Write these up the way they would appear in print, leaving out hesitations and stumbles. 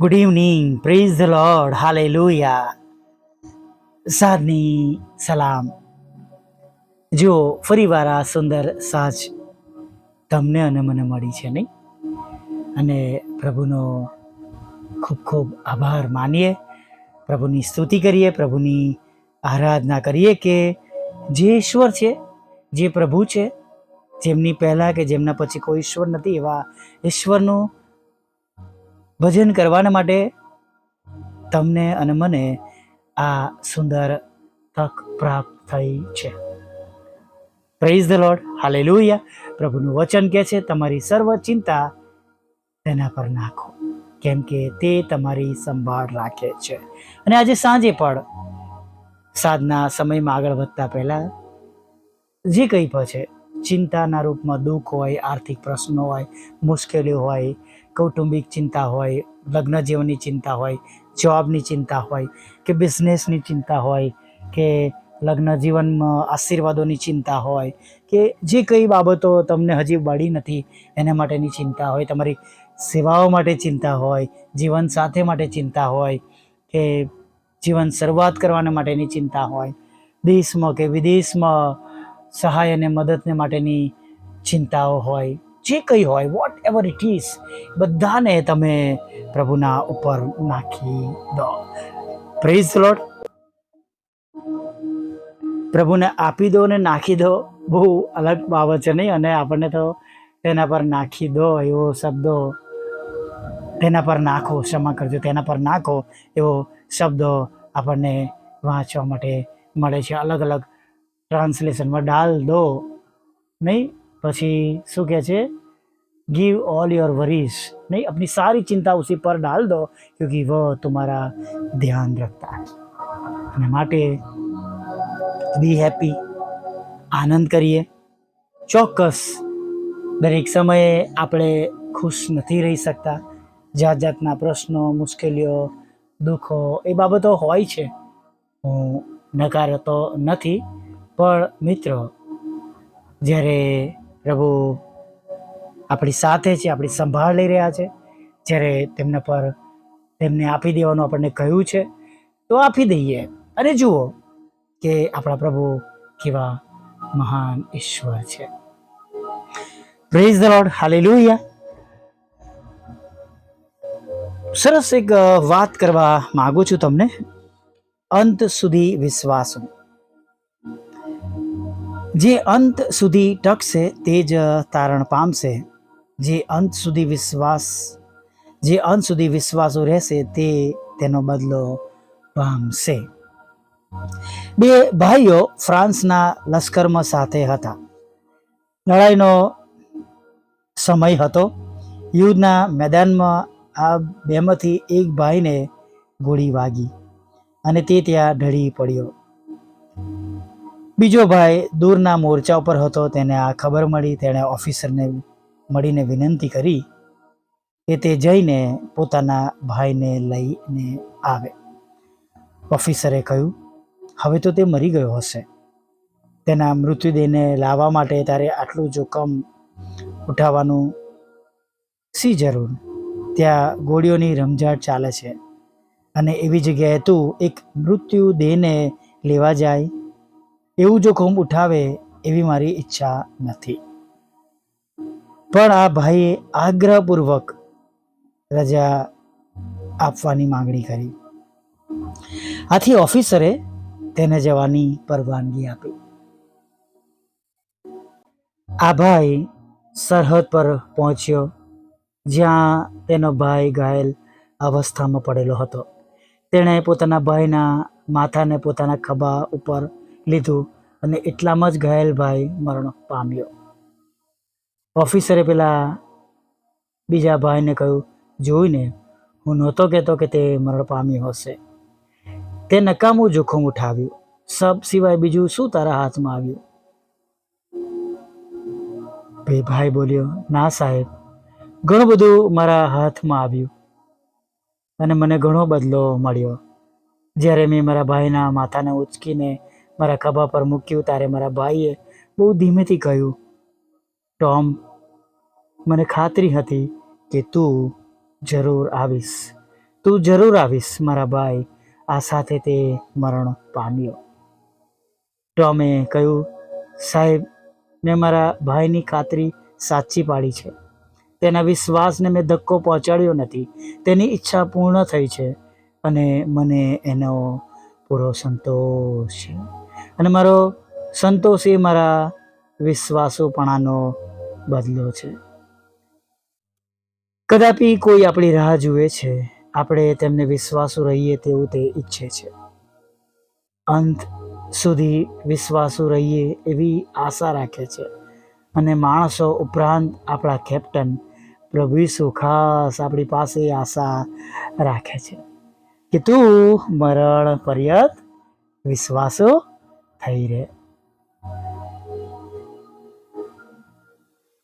Good evening, praise the lord, hallelujah. સાંજની સલામ. જો ફરીવાર આ સુંદર સાંજ તમને અને મને મળી છે, નહીં? અને પ્રભુનો ખૂબ ખૂબ આભાર માનીએ, પ્રભુની સ્તુતિ કરીએ, પ્રભુની આરાધના કરીએ કે જે ઈશ્વર છે, જે પ્રભુ છે, જેમની પહેલાં કે જેમના પછી કોઈ ઈશ્વર નથી, એવા ઈશ્વરનું ભજન કરવાના માટે તમને અને મને આ સુંદર તક પ્રાપ્ત થઈ છે. Praise the lord, hallelujah. પ્રભુનું વચન કહે છે, તમારી સર્વ ચિંતા તેના પર નાખો, કેમ કે તે તમારી સંભાળ રાખે છે. અને આજે સાંજે પણ સાંજના સમયમાં આગળ વધતા પહેલા જે કંઈ પણ છે, ચિંતાના રૂપમાં દુઃખ હોય, આર્થિક પ્રશ્નો હોય, મુશ્કેલીઓ હોય, કૌટુંબિક ચિંતા હોય, લગ્ન જીવનની ચિંતા હોય, જોબની ચિંતા હોય, કે બિઝનેસની ચિંતા હોય, કે લગ્ન જીવનમાં આશીર્વાદોની ચિંતા હોય, કે જે કઈ બાબતો તમને હજી બળી નથી એના માટેની ચિંતા હોય, તમારી સેવાઓ માટે ચિંતા હોય, જીવન સાથે માટે ચિંતા હોય, કે જીવન શરૂઆત કરવાના માટેની ચિંતા હોય, દેશમાં કે વિદેશમાં સહાય અને મદદને માટેની ચિંતાઓ હોય, જે કંઈ હોય, વોટ એવર ઇટ ઇઝ, બધાને તમે પ્રભુના ઉપર નાખી દો. Praise the lord. પ્રભુને આપી દો ને નાખી દો, બહુ અલગ બાબત છે, નહીં? અને આપણને તો તેના પર નાખી દો એવો શબ્દો, તેના પર નાખો, ક્ષમા કરજો, તેના પર નાખો એવો શબ્દો આપણને વાંચવા માટે મળે છે અલગ અલગ ટ્રાન્સલેશનમાં. ડાલ દો, નહીં? પછી શું કહે છે? गिव ऑल योर वरीज, नहीं, अपनी सारी चिंता उसी पर डाल दो, क्योंकि वह तुम्हारा ध्यान रखता है. અને માટે બી હેપી, આનંદ કરીએ. ચોક્કસ દરેક સમયે આપણે ખુશ નથી રહી શકતા. જાત જાતના પ્રશ્નો, મુશ્કેલીઓ, દુઃખો, એ બાબતો હોય છે, હું નકારતો નથી. પણ મિત્રો, જ્યારે પ્રભુ આપણી સાથે છે, આપણી સંભાળ લઈ રહ્યા છે, જ્યારે તેમના પર તેમને આપી દેવાનું આપણને કહ્યું છે, તો આપી દઈએ. અને જુઓ કે આપણા પ્રભુ કેવા મહાન ઈશ્વર છે. Praise the lord, hallelujah. સરસ એક વાત કરવા માંગુ છું તમને. અંત સુધી વિશ્વાસ. જે અંત સુધી ટકશે તે જ તારણ પામશે. જે અંત સુધી વિશ્વાસો રહેશે તે તેનો બદલો પામશે. બે ભાઈઓ ફ્રાન્સના લશ્કરમાં સાથે હતા. લડાઈનો સમય હતો. યુદ્ધના મેદાનમાં આ બેમાંથી એક ભાઈને ગોળી વાગી અને તે ત્યાં ઢળી પડ્યો. બીજો ભાઈ દૂરના મોરચા ઉપર હતો. તેને આ ખબર મળી. તેણે ઓફિસરને મળીને વિનંતી કરી કે તે જઈને પોતાના ભાઈને લઈને આવે. ઓફિસરે કહ્યું, હવે તો તે મરી ગયો હશે. તેના મૃત્યુદેહને લાવવા માટે તારે આટલું જોખમ ઉઠાવવાનું શી જરૂર? ત્યાં ગોળીઓની રમઝાટ ચાલે છે અને એવી જગ્યાએ તું એક મૃત્યુદેહને લેવા જાય, એવું જોખમ ઉઠાવે એવી મારી ઈચ્છા નથી. પણ આ ભાઈએ આગ્રહપૂર્વક રજા આપવાની માંગણી કરી. આથી ઓફિસરે તેને જવાની પરવાનગી આપી. આ ભાઈ સરહદ પર પહોંચ્યો, જ્યાં તેનો ભાઈ ઘાયલ અવસ્થામાં પડેલો હતો. તેણે પોતાના ભાઈના માથાને પોતાના ખભા ઉપર લીધું અને એટલામાં જ ઘાયલ ભાઈ મરણ પામ્યો. ઓફિસરે પેલા બીજા ભાઈને કહ્યું, જોઈને હું નહોતો કહેતો કે તે મરણ પામ્યો હશે. તે નકામું જોખમ ઉઠાવ્યું. સબ સિવાય બીજું શું તારા હાથમાં આવ્યું? ભાઈ બોલ્યો, ના સાહેબ, ઘણું બધું મારા હાથમાં આવ્યું અને મને ઘણો બદલો મળ્યો. જ્યારે મેં મારા ભાઈના માથાને ઉંચકીને મારા ખભા પર મૂક્યું, ત્યારે મારા ભાઈએ બહુ ધીમેથી કહ્યું, ટોમ, મને ખાતરી હતી કે તું જરૂર આવીશ. તું જરૂર આવીશ મારા ભાઈ. આ સાથે તે મરણ પામ્યો. ટોમે કહ્યું, સાહેબ, મેં મારા ભાઈની ખાતરી સાચી પાડી છે. તેના વિશ્વાસને મેં ધક્કો પહોંચાડ્યો નથી. તેની ઈચ્છા પૂર્ણ થઈ છે અને મને એનો પૂરો સંતોષ છે. અને મારો સંતોષ એ મારા વિશ્વાસુપણાનો બદલો છે. કદાપી કોઈ આપણી રાહ જુએ છે. આપણે તેમને વિશ્વાસુ રહીએ તેવું તે ઈચ્છે છે. અંત સુધી વિશ્વાસુ રહીએ એવી આશા રાખે છે. અને માણસો ઉપરાંત આપણા કેપ્ટન પ્રભુ ઈસુ ખાસ આપણી પાસે આશા રાખે છે કે તું મરણ પર્યંત વિશ્વાસુ થઈ રહે.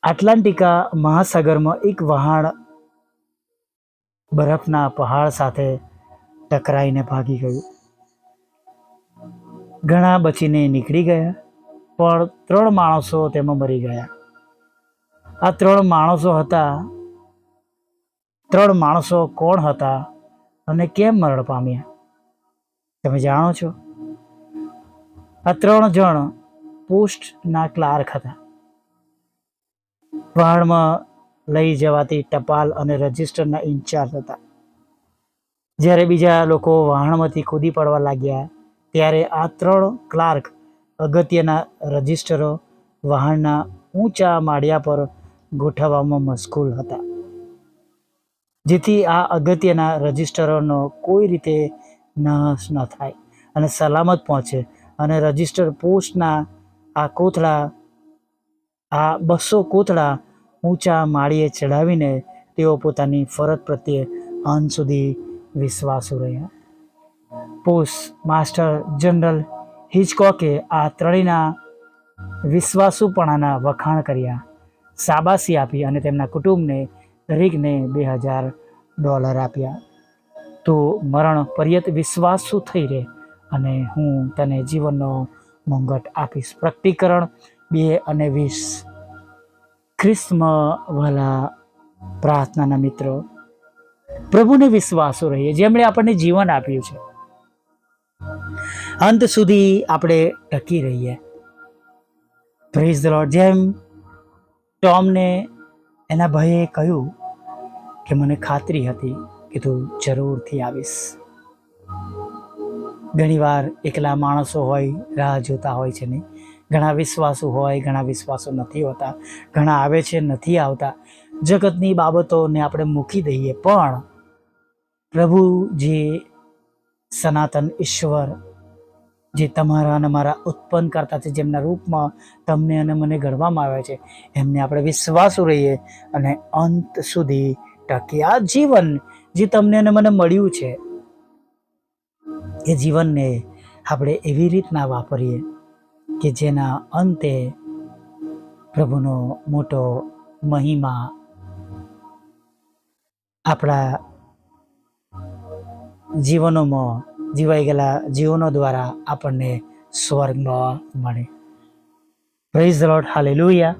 એટલાન્ટિકા મહાસાગરમાં એક વહાણ બરફના પહાડ સાથે ટકરાઈને ભાગી ગયું. ઘણા બચીને નીકળી ગયા, પણ 3 માણસો તેમાં મરી ગયા. આ 3 માણસો કોણ હતા અને કેમ મરણ પામ્યા? તમે જાણો છો? આ 3 જણ પોસ્ટના ક્લાર્ક હતા. વહાણમાં લઈ જવાતી ટપાલ અને રજિસ્ટરના ઇન્ચાર્જ હતા. જ્યારે બીજા લોકો વહાણમાંથી કૂદી પડવા લાગ્યા ત્યારે આ 3 ક્લાર્ક અગત્યના રજિસ્ટરો વહાણના ઊંચા માળિયા પર ગોઠવવામાં મશગુલ હતા, જેથી આ અગત્યના રજિસ્ટરોનો કોઈ રીતે નાશ ન થાય અને સલામત પહોંચે. અને રજિસ્ટર પોસ્ટના આ 200 કોથળા ઊંચા માળીએ ચડાવીને તેઓ પોતાની ફરજ પ્રત્યે અંત સુધી વિશ્વાસુ રહ્યા. પોસ્ટ માસ્ટર જનરલ હિચકોકે આ 3ના વિશ્વાસુપણાના વખાણ કર્યા, શાબાશી આપી અને તેમના કુટુંબને દરેકને $2000 આપ્યા. તો મરણ પર્યંત વિશ્વાસુ થઈ રહે અને હું તને જીવનનો મુંગટ આપીશ. પ્રકટીકરણ 2:20. ખ્રિસ્તમાં વહાલા પ્રાર્થનાના મિત્રો, પ્રભુને વિશ્વાસુ રહીએ, જેમણે આપણને જીવન આપ્યું છે. અંત સુધી આપણે ટકી રહીએ. Praise the lord. જેમ ટોમને એના ભાઈએ કહ્યું કે મને ખાતરી હતી કે તું જરૂરથી આવીશ. ઘણીવાર એકલા માણસો હોય, રાહ જોતા હોય છે નહીં. ઘણા વિશ્વાસુ હોય, ઘણા વિશ્વાસુ નથી હોતા. ઘણા આવે છે, નથી આવતા. જગતની બાબતોને આપણે મૂકી દઈએ, પણ પ્રભુ જે સનાતન ઈશ્વર, જે તમારા અને મારા ઉત્પન્ન કરતા છે, જેમના રૂપમાં તમને અને મને ગણવામાં આવે છે, એમને આપણે વિશ્વાસુ રહીએ અને અંત સુધી ટકી. આ જીવન જે તમને અને મને મળ્યું છે, એ જીવનને આપણે એવી રીતના વાપરીએ કે જેના અંતે પ્રભુનો મોટો મહિમા આપણા જીવનોમાં જીવાઈ ગયેલા જીવનો દ્વારા આપણને સ્વર્ગમાં મળે. Praise the lord. હાલેલુયા.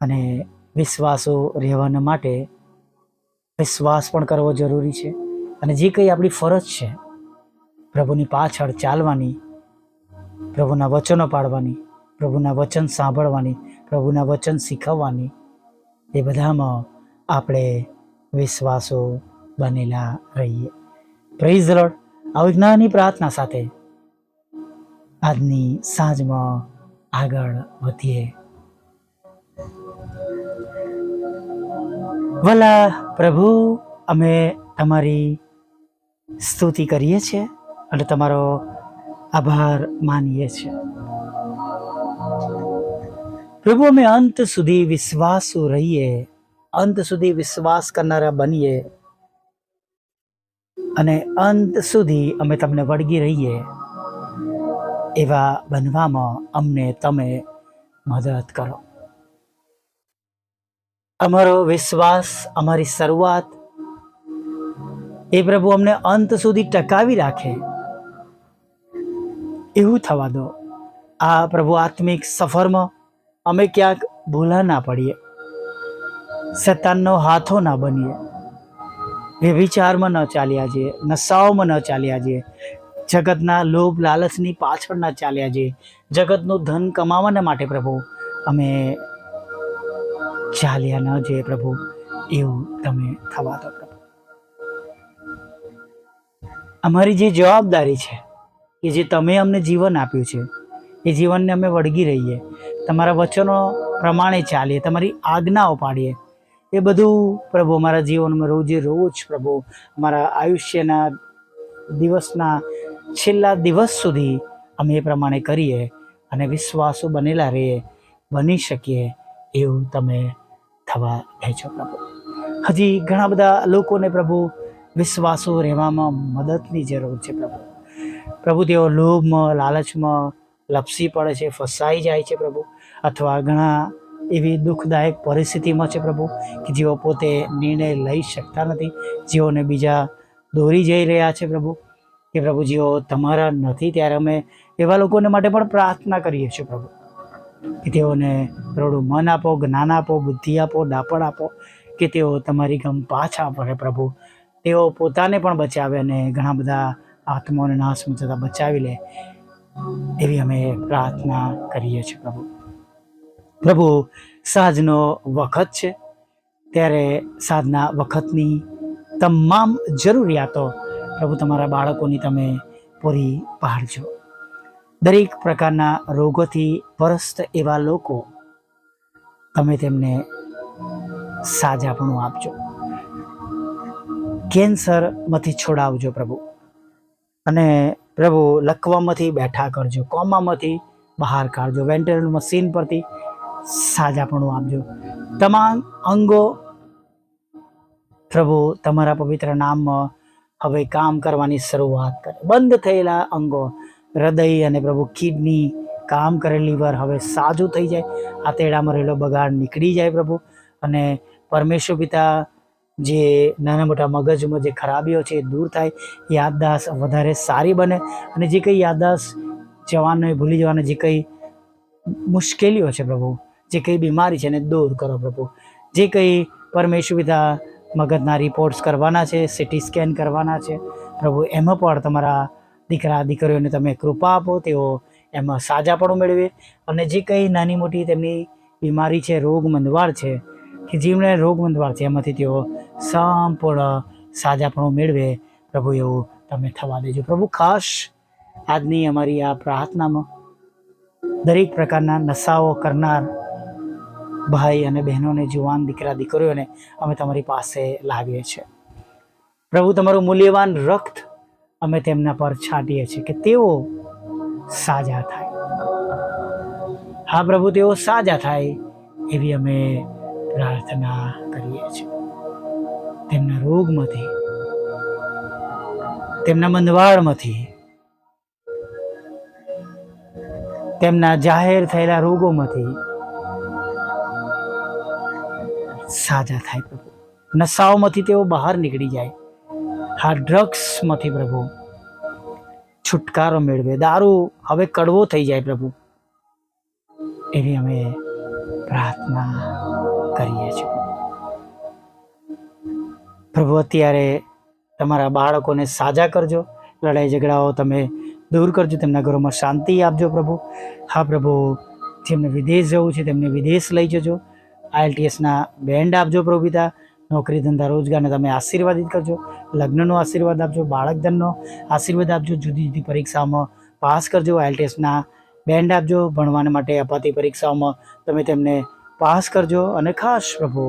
અને વિશ્વાસો રહેવાના માટે વિશ્વાસ પણ કરવો જરૂરી છે. અને જે કંઈ આપણી ફરજ છે, પ્રભુની પાછળ ચાલવાની, પ્રભુના વચનો પાડવાની, પ્રભુના વચન સાંભળવાની, પ્રભુના વચન શીખવવાની, એ બધામાં આપણે વિશ્વાસો બનેલા રહીએ. Praise the lord. આવી નાની પ્રાર્થના સાથે આજની સાંજમાં આગળ વધીએ. ભલા પ્રભુ, અમે તમારી સ્તુતિ કરીએ છીએ અને તમારો આભાર માનીએ છીએ. પ્રભુ, અમે અંત સુધી વિશ્વાસુ રહીએ, અંત સુધી વિશ્વાસ કરનારા બનીએ અને અંત સુધી અમે તમને વળગી રહીએ એવા બનવામાં અમને તમે મદદ કરો. અમારો વિશ્વાસ, અમારી શરૂઆત એ પ્રભુ અમને અંત સુધી ટકાવી રાખે એવું થવા દો. આ પ્રભુ આત્મિક સફરમાં અમે ક્યાંક ભૂલા ના પડીએ, શૈતાનનો હાથો ના બનીએ. વ્યભિચારમાં ન ચાલ્યા છીએ, નશાઓમાં ન ચાલ્યા છીએ, જગતના લોભ લાલચની પાછળ ન ચાલ્યા છીએ, જગતનું ધન કમાવાના માટે પ્રભુ અમે ચાલ્યા ન જોઈએ પ્રભુ, એવું તમે થવા દો પ્રભુ. અમારી જે જવાબદારી છે કે જે તમે અમને જીવન આપ્યું છે એ જીવનને અમે વળગી રહીએ, તમારા વચનો પ્રમાણે ચાલીએ, તમારી આજ્ઞાઓ પાડીએ. એ બધું પ્રભુ અમારા જીવનમાં રોજે રોજ પ્રભુ અમારા આયુષ્યના દિવસના છેલ્લા દિવસ સુધી અમે એ પ્રમાણે કરીએ અને વિશ્વાસો બનેલા રહીએ, બની શકીએ એવું તમે થવા દેજો પ્રભુ. હજી ઘણા બધા લોકોને પ્રભુ વિશ્વાસો રહેવામાં મદદની જરૂર છે પ્રભુ. પ્રભુ તેઓ લોભમાં લાલચમાં લપસી પડે છે, ફસાઈ જાય છે પ્રભુ, અથવા ઘણા એવી દુઃખદાયક પરિસ્થિતિમાં છે પ્રભુ કે જેઓ પોતે નિર્ણય લઈ શકતા નથી, જેઓને બીજા દોરી જઈ રહ્યા છે પ્રભુ, કે પ્રભુ જેઓ તમારા નથી. ત્યારે અમે એવા લોકોને માટે પણ પ્રાર્થના કરીએ છીએ પ્રભુ કે તેઓને થોડું મન આપો, જ્ઞાન આપો, બુદ્ધિ આપો, દાપણ આપો, કે તેઓ તમારી ગમ પાછા પડે પ્રભુ, તેઓ પોતાને પણ બચાવે અને ઘણા બધા આત્માઓને નાશમાં થતાં બચાવી લે, એવી અમે પ્રાર્થના કરીએ છીએ પ્રભુ. પ્રભુ સાંજનો વખત છે, ત્યારે સાંજના વખતની તમામ જરૂરિયાતો પ્રભુ તમારા બાળકોની તમે પૂરી પાડજો. દરેક પ્રકારના રોગોથી પરસ્ત એવા લોકો તમે તેમને સાજાપણું આપજો. કેન્સરમાંથી છોડાવજો પ્રભુ, અને પ્રભુ લકવામાંથી બેઠા કરજો, કોમામાંથી બહાર કાઢજો, વેન્ટિલેટર મશીન પરથી સાજાપણું આપજો. તમામ અંગો પ્રભુ તમારા પવિત્ર નામમાં હવે કામ કરવાની શરૂઆત કરે. બંધ થયેલા અંગો, હૃદય અને પ્રભુ કિડની કામ કરે, લીવર હવે સાજું થઈ જાય, આંતરડામાં રહેલો બગાડ નીકળી જાય પ્રભુ. અને પરમેશ્વર પિતા, જે નાના મોટા મગજમાં જે ખરાબીઓ છે એ દૂર થાય, યાદદાસ્ત વધારે સારી બને, અને જે કંઈ યાદદાસ્ત જવાનને ભૂલી જવાના જે કંઈ મુશ્કેલીઓ છે પ્રભુ, જે કંઈ બીમારી છે એને દૂર કરો પ્રભુ. જે કંઈ પરમેશ્વર પિતા મગજના રિપોર્ટ્સ કરવાના છે, સિટી સ્કેન કરવાના છે પ્રભુ, એમાં પણ તમારા દીકરા દીકરીઓને તમે કૃપા આપો, તેઓ એમાં સાજાપણું મેળવે, અને જે કંઈ નાની મોટી તેમની બીમારી છે, રોગ મંદવાડ છે, કે જીવને રોગ મંદવાડ છે, એમાંથી તેઓ સંપૂર્ણ સાજાપણું મેળવે પ્રભુ, એવું તમે થવા દેજો પ્રભુ. ખાસ આજની અમારી આ પ્રાર્થનામાં દરેક પ્રકારના નશાઓ કરનાર ભાઈ અને બહેનોને, જુવાન દીકરા દીકરીઓને અમે તમારી પાસે લાવીએ છીએ પ્રભુ. તમારું મૂલ્યવાન રક્ત અમે તેમના પર છાંટીએ છીએ કે તેઓ સાજા થાય. હા પ્રભુ, તેઓ સાજા થાય એવી અમે પ્રાર્થના કરીએ છીએ. તેમના રોગમાંથી, તેમના મંદવાડમાંથી, તેમના જાહેર થયેલા રોગોમાંથી સાજા થાય પ્રભુ. નશાઓમાંથી તેઓ બહાર નીકળી જાય, હા ડ્રગ્સમાંથી પ્રભુ છુટકારો મેળવે, દારૂ હવે કડવો થઈ જાય પ્રભુ, એવી અમે પ્રાર્થના કરીએ છીએ પ્રભુ. અત્યારે તમારા બાળકોને સાજા કરજો, લડાઈ ઝઘડાઓ તમે દૂર કરજો, તેમના ઘરોમાં શાંતિ આપજો પ્રભુ. હા પ્રભુ, જેમને વિદેશ જવું છે તેમને વિદેશ લઈ જજો, IELTSના બેન્ડ આપજો પ્રભુ પિતા, નોકરી ધંધા રોજગારને તમે આશીર્વાદિત કરજો, લગ્નનો આશીર્વાદ આપજો, બાળકધનનો આશીર્વાદ આપજો, જુદી જુદી પરીક્ષાઓમાં પાસ કરજો, IELTSના બેન્ડ આપજો, ભણવાને માટે અપાતી પરીક્ષાઓમાં તમે તેમને પાસ કરજો. અને ખાસ પ્રભુ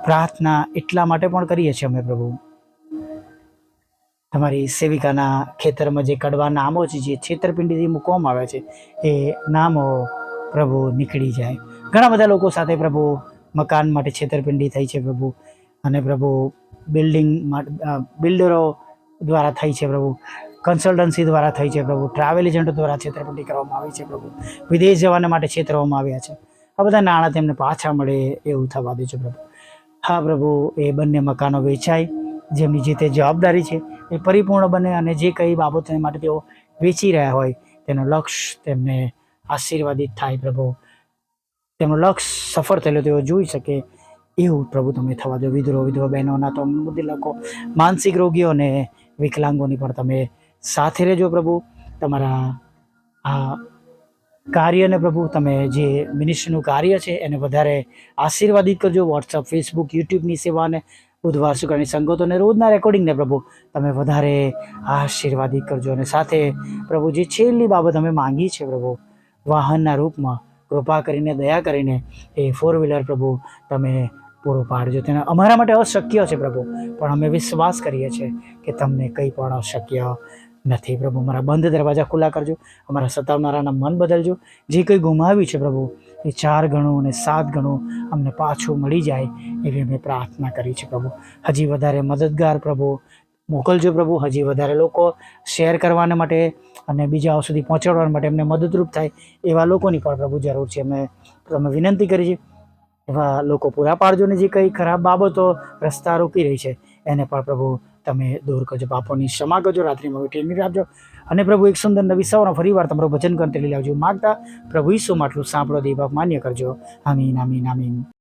પ્રાર્થના એટલા માટે પણ કરીએ છીએ અમે પ્રભુ, તમારી સેવિકાના ખેતરમાં જે કડવા નામો છે, જે છેતરપિંડીથી મૂકવામાં આવ્યા છે, એ નામો પ્રભુ નીકળી જાય. ઘણા બધા લોકો સાથે પ્રભુ મકાન માટે છેતરપિંડી થઈ છે પ્રભુ, અને પ્રભુ બિલ્ડરો દ્વારા થઈ છે પ્રભુ, કન્સલ્ટન્સી દ્વારા થઈ છે પ્રભુ, ટ્રાવેલ એજન્ટો દ્વારા છેતરપિંડી કરવામાં આવી છે પ્રભુ, વિદેશ જવાના માટે છેતરવામાં આવ્યા છે. આ બધા નાણાં તેમને પાછા મળે એવું થવા દેજો પ્રભુ. હા પ્રભુ, એ બંને મકાનો વેચાય, જેમની જે તે જવાબદારી છે એ પરિપૂર્ણ બને, અને જે કંઈ બાબતો માટે તેઓ વેચી રહ્યા હોય તેનો લક્ષ્ય તેમને આશીર્વાદિત થાય પ્રભુ, તેમનું લક્ષ્ય સફળ થયેલું તેઓ જોઈ શકે એવું પ્રભુ તમે થવા દો. વિધવા બહેનોના તો બુદ્ધિ લખો, માનસિક રોગીઓ અને વિકલાંગોની પણ તમે સાથે રહેજો પ્રભુ. તમારા આ કાર્યને પ્રભુ, તમે જે મિનિસ્ટ્રીનું કાર્ય છે એને વધારે આશીર્વાદિત કરજો. વોટ્સઅપ, ફેસબુક, યુટ્યુબની સેવાને, બુધવાર શુક્રની સંગતોને, રોજના રેકોર્ડિંગને પ્રભુ તમે વધારે આશીર્વાદિત કરજો. અને સાથે પ્રભુ જે છેલ્લી બાબત અમે માંગી છે પ્રભુ, વાહનના રૂપમાં કૃપા કરીને, દયા કરીને એ 4 વ્હીલર પ્રભુ તમે પૂરું પાડજો. તેને અમારા માટે અશક્ય છે પ્રભુ, પણ અમે વિશ્વાસ કરીએ છીએ કે તમને કંઈ પણ અશક્ય નથી પ્રભુ. અમારા બંધ દરવાજા ખુલ્લા કરજો, અમારા સતાવનારાના મન બદલજો. જે કંઈ ગુમાવ્યું છે પ્રભુ, એ 4 ગણું અને 7 ગણું અમને પાછું મળી જાય એવી અમે પ્રાર્થના કરી છે પ્રભુ. હજી વધારે મદદગાર પ્રભુ મોકલજો પ્રભુ. હજી વધારે લોકો શેર કરવાના માટે અને બીજાઓ સુધી પહોંચાડવા માટે એમને મદદરૂપ થાય એવા લોકોની પણ પ્રભુ જરૂર છે. અમે વિનંતી કરી છે, એવા લોકો પૂરા પાડજો. ને જે કંઈ ખરાબ બાબતો રસ્તા રોકી રહી છે એને પણ પ્રભુ તમે દૂર કરજો. પાપોની ક્ષમા કરજો. રાત્રિમાં વીટી આપજો. અને પ્રભુ એક સુંદર નવી સવારમાં ફરી વાર તમારું વચન કરતે લઈ આવજો. માગતા પ્રભુ ઈસુમાં આટલું સાંભળો, દે બાપ માન્ય કરજો. આમીન, આમીન, આમીન.